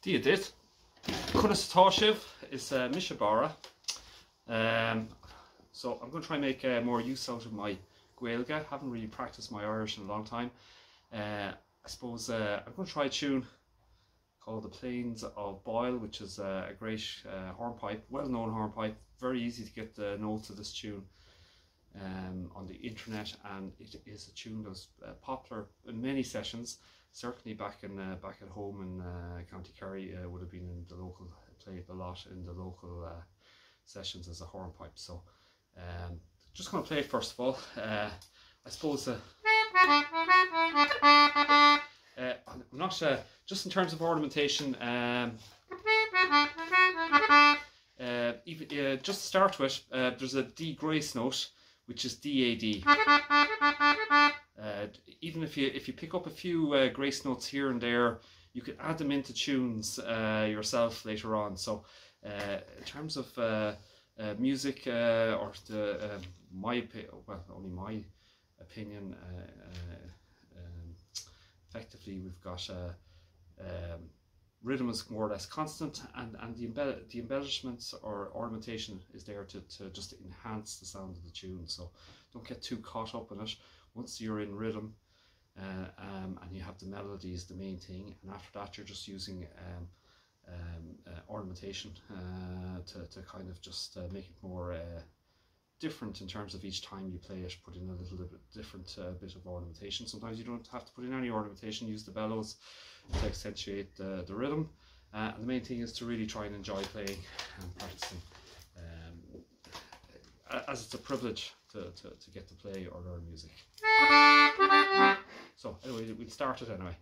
Dia dit. Kunas Tashiv is Mishabara. So I'm going to try and make more use out of my Gaelga. Haven't really practiced my Irish in a long time. I suppose I'm going to try a tune called The Plains of Boyle, which is a great hornpipe, well-known hornpipe. Very easy to get the notes of this tune on the internet, and it is a tune that was popular in many sessions. Certainly back at home in County Kerry, would have been in the local, played a lot in the local sessions as a hornpipe. So just going to play it first of all. I suppose I'm not just in terms of ornamentation. Even just to start with, there's a D grace note, which is D-A-D. Even if you pick up a few grace notes here and there, you can add them into tunes yourself later on. So in terms of music, or only my opinion, effectively we've got rhythm is more or less constant, and the embellishments or ornamentation is there to just enhance the sound of the tune. So don't get too caught up in it. Once you're in rhythm and you have the melody is the main thing, and after that you're just using ornamentation to kind of just make it more different in terms of each time you play it. Put in a little bit different bit of ornamentation. Sometimes you don't have to put in any ornamentation, use the bellows to accentuate the rhythm, and the main thing is to really try and enjoy playing and practicing, as it's a privilege to get to play or learn music. So anyway, we'll start it anyway.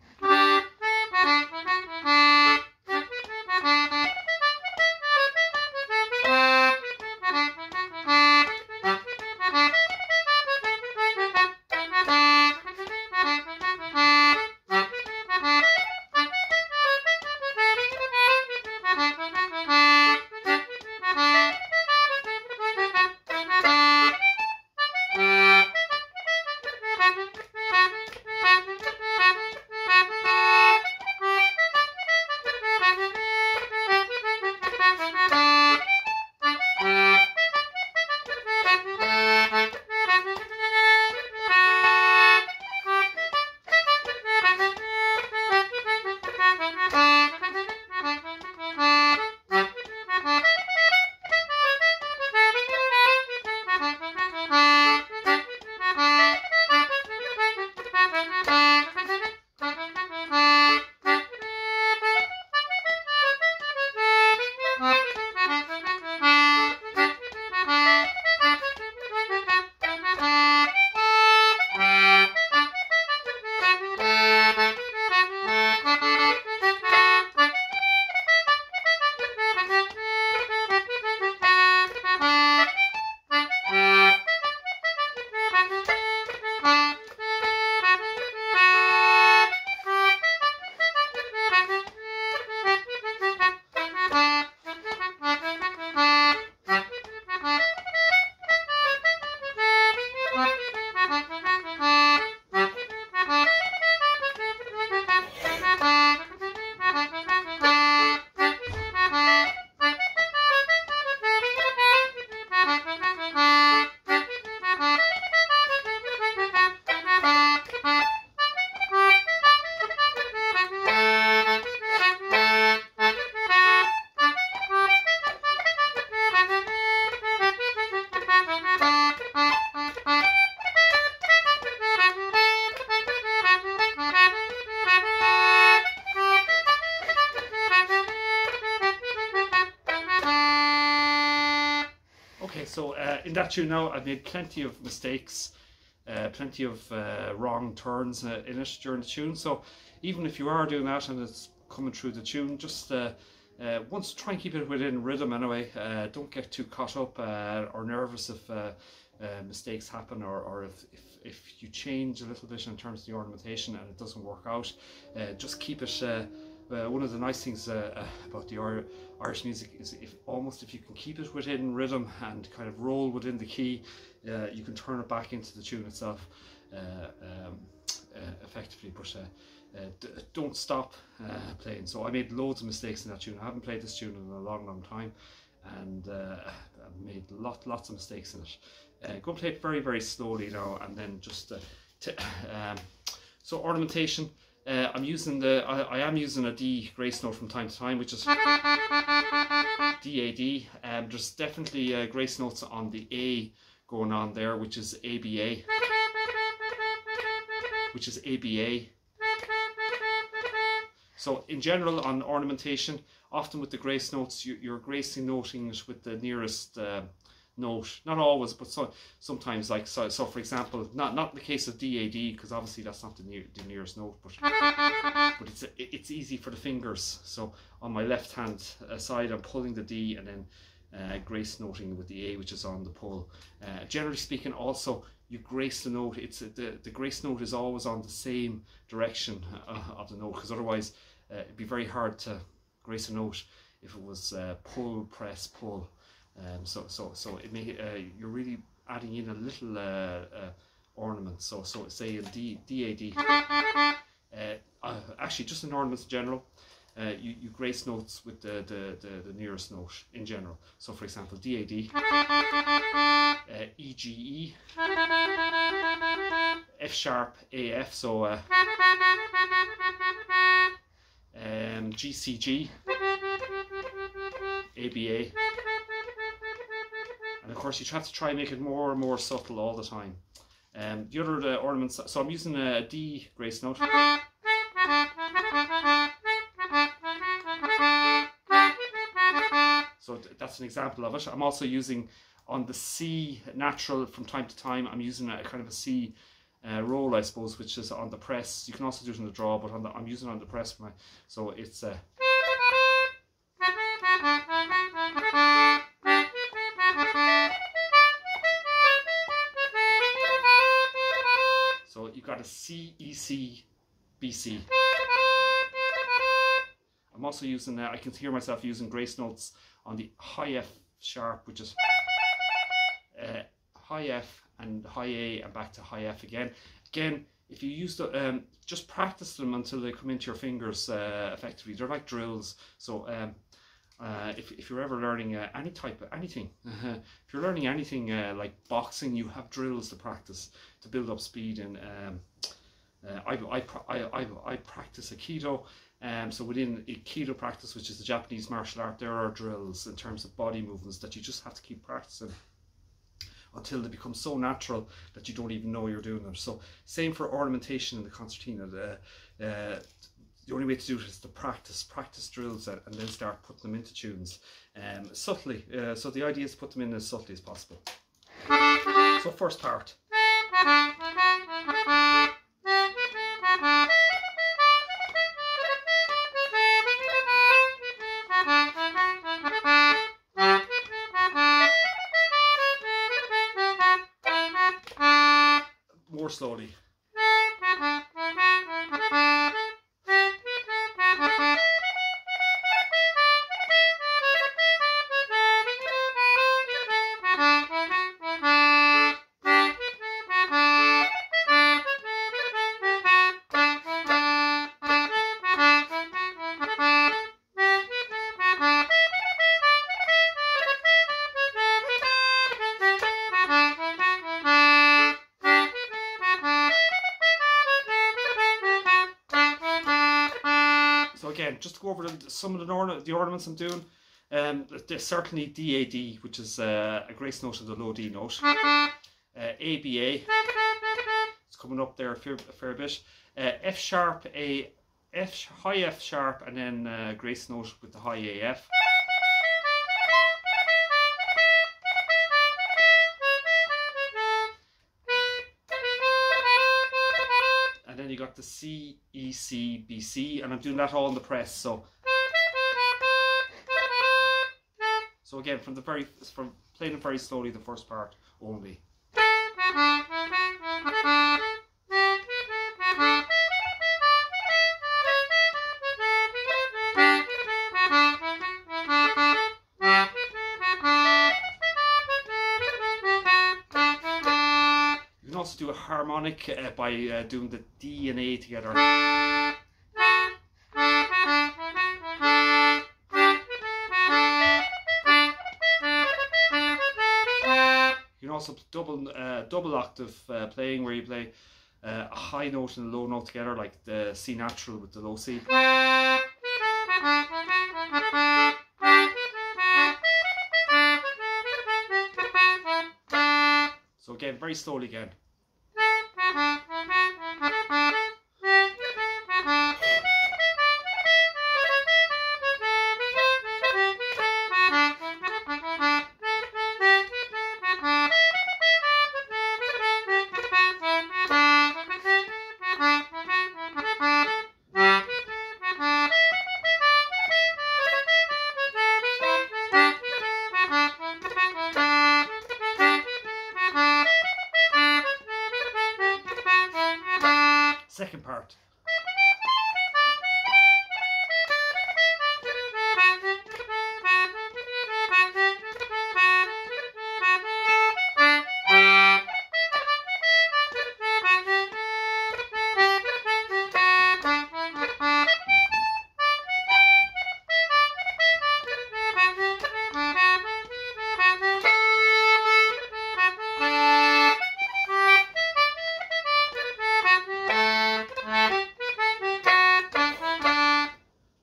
Okay, so in that tune now, I've made plenty of mistakes, plenty of wrong turns in it during the tune. So even if you are doing that and it's coming through the tune, just once try and keep it within rhythm anyway. Don't get too caught up or nervous if mistakes happen, or if you change a little bit in terms of the ornamentation and it doesn't work out. Just keep it. One of the nice things about the Irish music is if you can keep it within rhythm and kind of roll within the key, you can turn it back into the tune itself effectively. But don't stop playing. So I made loads of mistakes in that tune. I haven't played this tune in a long time, and I've made lots of mistakes in it. Go play it very slowly now, and then just so ornamentation. I am using a D grace note from time to time, which is D-A-D. There's definitely grace notes on the A going on there, which is ABA, So in general, on ornamentation, often with the grace notes, you're gracing noting it with the nearest note. Not always, but sometimes. Like so for example, not in the case of D-A-D, because obviously that's not the nearest note, but it's easy for the fingers. So on my left hand side, I'm pulling the D and then grace noting with the A, which is on the pull. Generally speaking, also you grace the note. It's the grace note is always on the same direction of the note, because otherwise it'd be very hard to grace a note if it was pull, press, pull. So it you're really adding in a little ornament. So say in D-A-D. Actually, just in ornaments in general, you grace notes with the nearest note in general. So for example, D-A-D, E-G-E, F-sharp, A-F, so G-C-G, A-B-A. And of course, you have to try and make it more and more subtle all the time. The other ornaments, so I'm using a D grace note. So that's an example of it. I'm also using on the C natural from time to time. I'm using a kind of a C roll, I suppose, which is on the press. You can also do it on the draw, but I'm using it on the press for my. So it's So you've got a C, E, C, B, C. I'm also using, I can hear myself using grace notes on the high F sharp, which is high F and high A and back to high F again. Again, if you use the, just practice them until they come into your fingers effectively. They're like drills. So if you're ever learning any type of anything, if you're learning anything like boxing, you have drills to practice to build up speed. And I practice Aikido. So within Aikido practice, which is the Japanese martial art, there are drills in terms of body movements that you just have to keep practicing until they become so natural that you don't even know you're doing them. So same for ornamentation in the concertina. The only way to do it is to practice drills and then start putting them into tunes subtly. So the idea is to put them in as subtly as possible. So first part. More slowly. So again, just to go over some of the ornaments I'm doing, there's certainly D-A-D, which is a grace note of the low D note. A-B-A, it's coming up there a fair bit. F-sharp, high F-sharp, and then grace note with the high A-F. And then you got the C, E, C, B, C, and I'm doing that all in the press. So again, from playing it very slowly, the first part only. You can also do a harmonic by doing the D and A together. double octave playing, where you play a high note and a low note together, like the C natural with the low C. So again, very slowly again. Second part.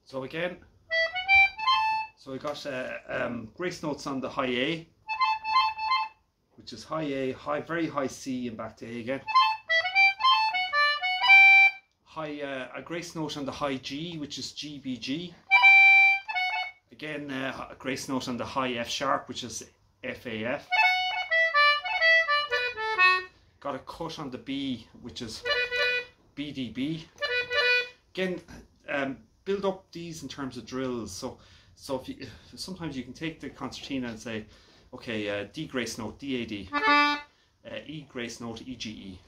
So again, so we got grace notes on the high A, which is high A, very high C, and back to A again. A grace note on the high G, which is G, B, G. Again, a grace note on the high F sharp, which is F, A, F. Got a cut on the B, which is B, D, B. Again, build up these in terms of drills. So sometimes you can take the concertina and say, okay, D grace note, D, A, D, E grace note, E, G, E,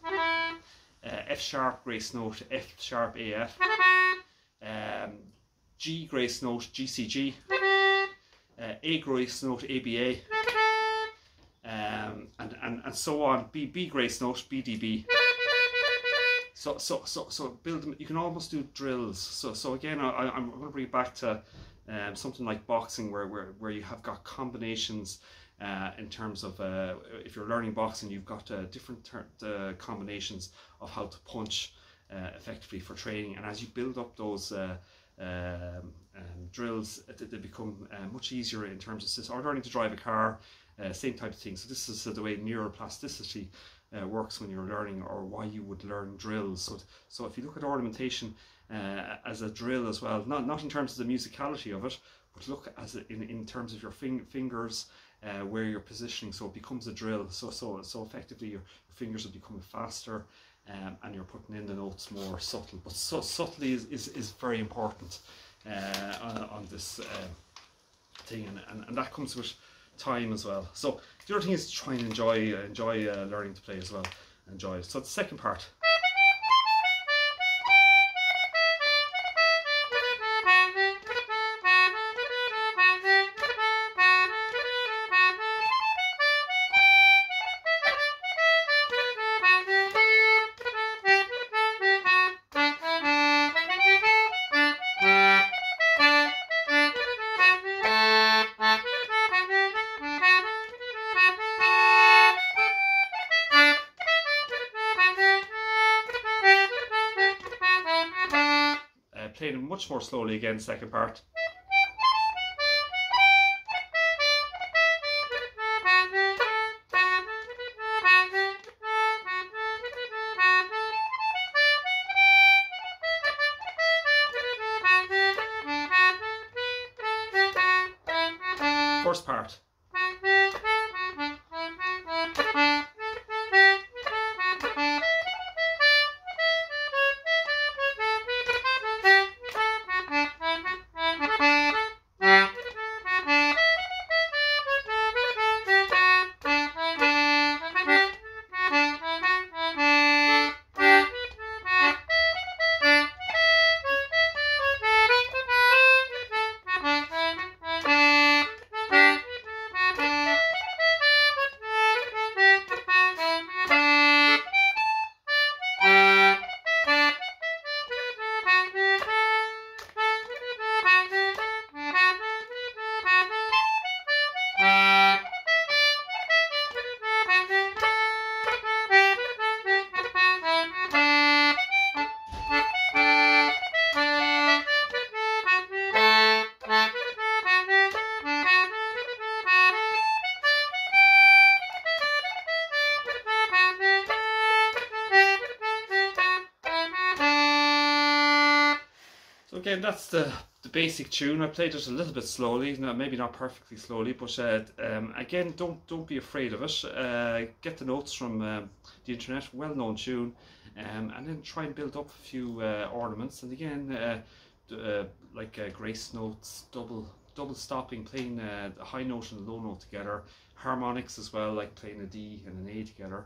F sharp grace note, F sharp, A, F, G grace note, G, C, G, A grace note, A, B, A, and so on. B grace note, B, D, B. So build them. You can almost do drills. So again, I'm going to bring it back to something like boxing, where you have got combinations in terms of if you're learning boxing, you've got different combinations of how to punch effectively for training. And as you build up those drills, they become much easier in terms of system, or learning to drive a car, same type of thing. So this is the way neuroplasticity works when you're learning, or why you would learn drills. So if you look at ornamentation as a drill as well, not in terms of the musicality of it, but look as in terms of your fingers, where you're positioning, so it becomes a drill. So effectively your fingers are becoming faster, and you're putting in the notes more subtle. But subtlety is very important on this thing, and that comes with time as well. So the other thing is to try and enjoy learning to play as well. Enjoy it. So the second part. Played it much more slowly again, second part. First part. again, that's the basic tune. I played it a little bit slowly, maybe not perfectly slowly, but again, don't be afraid of it. Get the notes from the internet, well-known tune, and then try and build up a few ornaments. And again, like grace notes, double stopping, playing a high note and a low note together. Harmonics as well, like playing a D and an A together,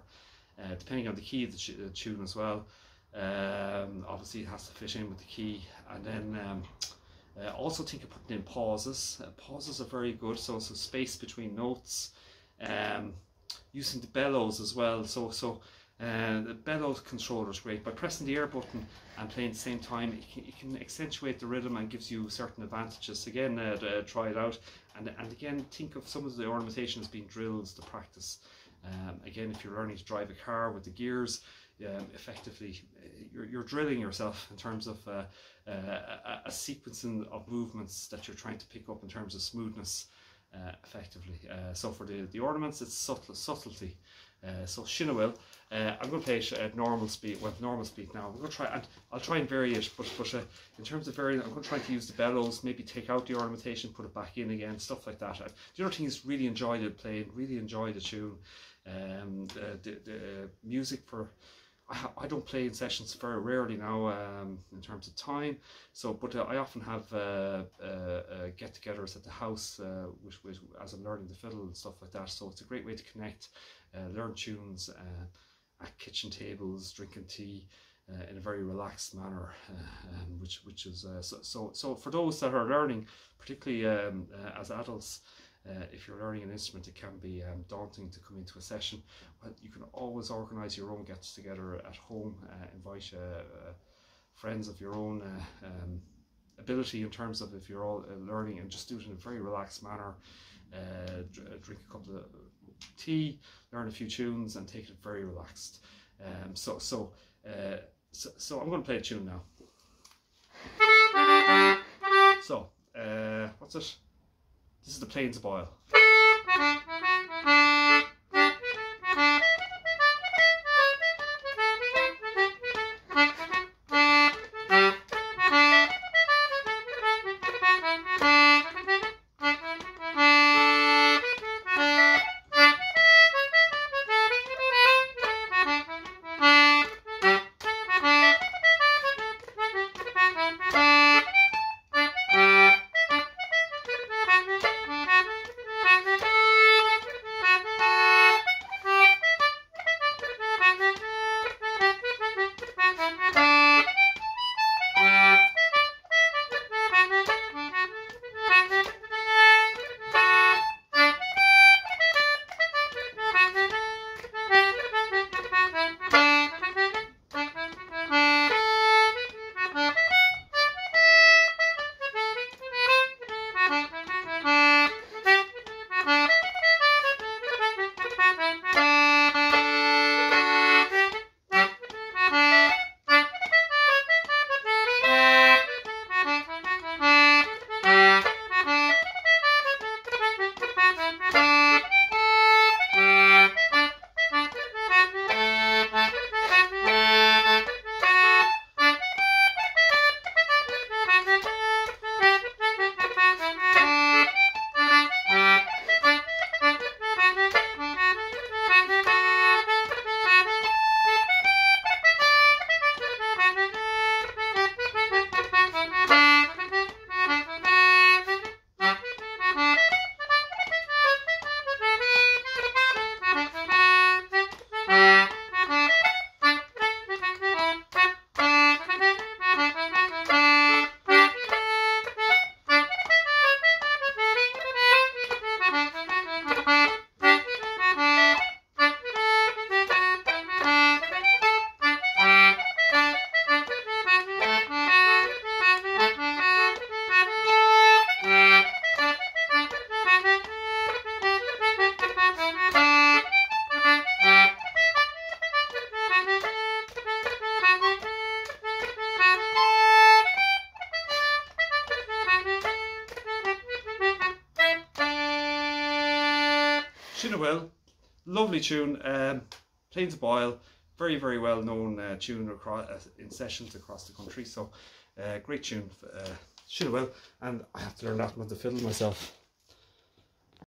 depending on the key of the tune as well. Obviously it has to fit in with the key, and then also think of putting in pauses. Pauses are very good, so space between notes. Using the bellows as well, the bellows controller is great. By pressing the air button and playing at the same time, it can accentuate the rhythm and gives you certain advantages. Again, try it out, and again, think of some of the ornamentation as being drills to practice. Again, if you're learning to drive a car with the gears, effectively you're drilling yourself in terms of a sequencing of movements that you're trying to pick up in terms of smoothness, effectively. So for the ornaments, it's subtlety. So Shinawil, I'm going to play it at normal speed. Well, normal speed now. I'm going to try, and I'll try and vary it. But in terms of varying, I'm going to try to use the bellows. Maybe take out the ornamentation, put it back in again, stuff like that. The other thing is really enjoy the playing, really enjoy the tune. The music for. I don't play in sessions very rarely now, in terms of time. So, but I often have get-togethers at the house, as I'm learning the fiddle and stuff like that. So it's a great way to connect, learn tunes at kitchen tables, drinking tea in a very relaxed manner, which is so for those that are learning, particularly as adults. If you're learning an instrument, it can be daunting to come into a session. Well, you can always organise your own gets-together at home, invite friends of your own ability in terms of if you're all learning, and just do it in a very relaxed manner. Drink a cup of tea, learn a few tunes, and take it very relaxed. So I'm going to play a tune now. So what's it? This is the Plains of Boyle. Well, lovely tune. Plains of Boyle, very well known tune across in sessions across the country. So Great tune, should well, and I have to learn that with the fiddle myself.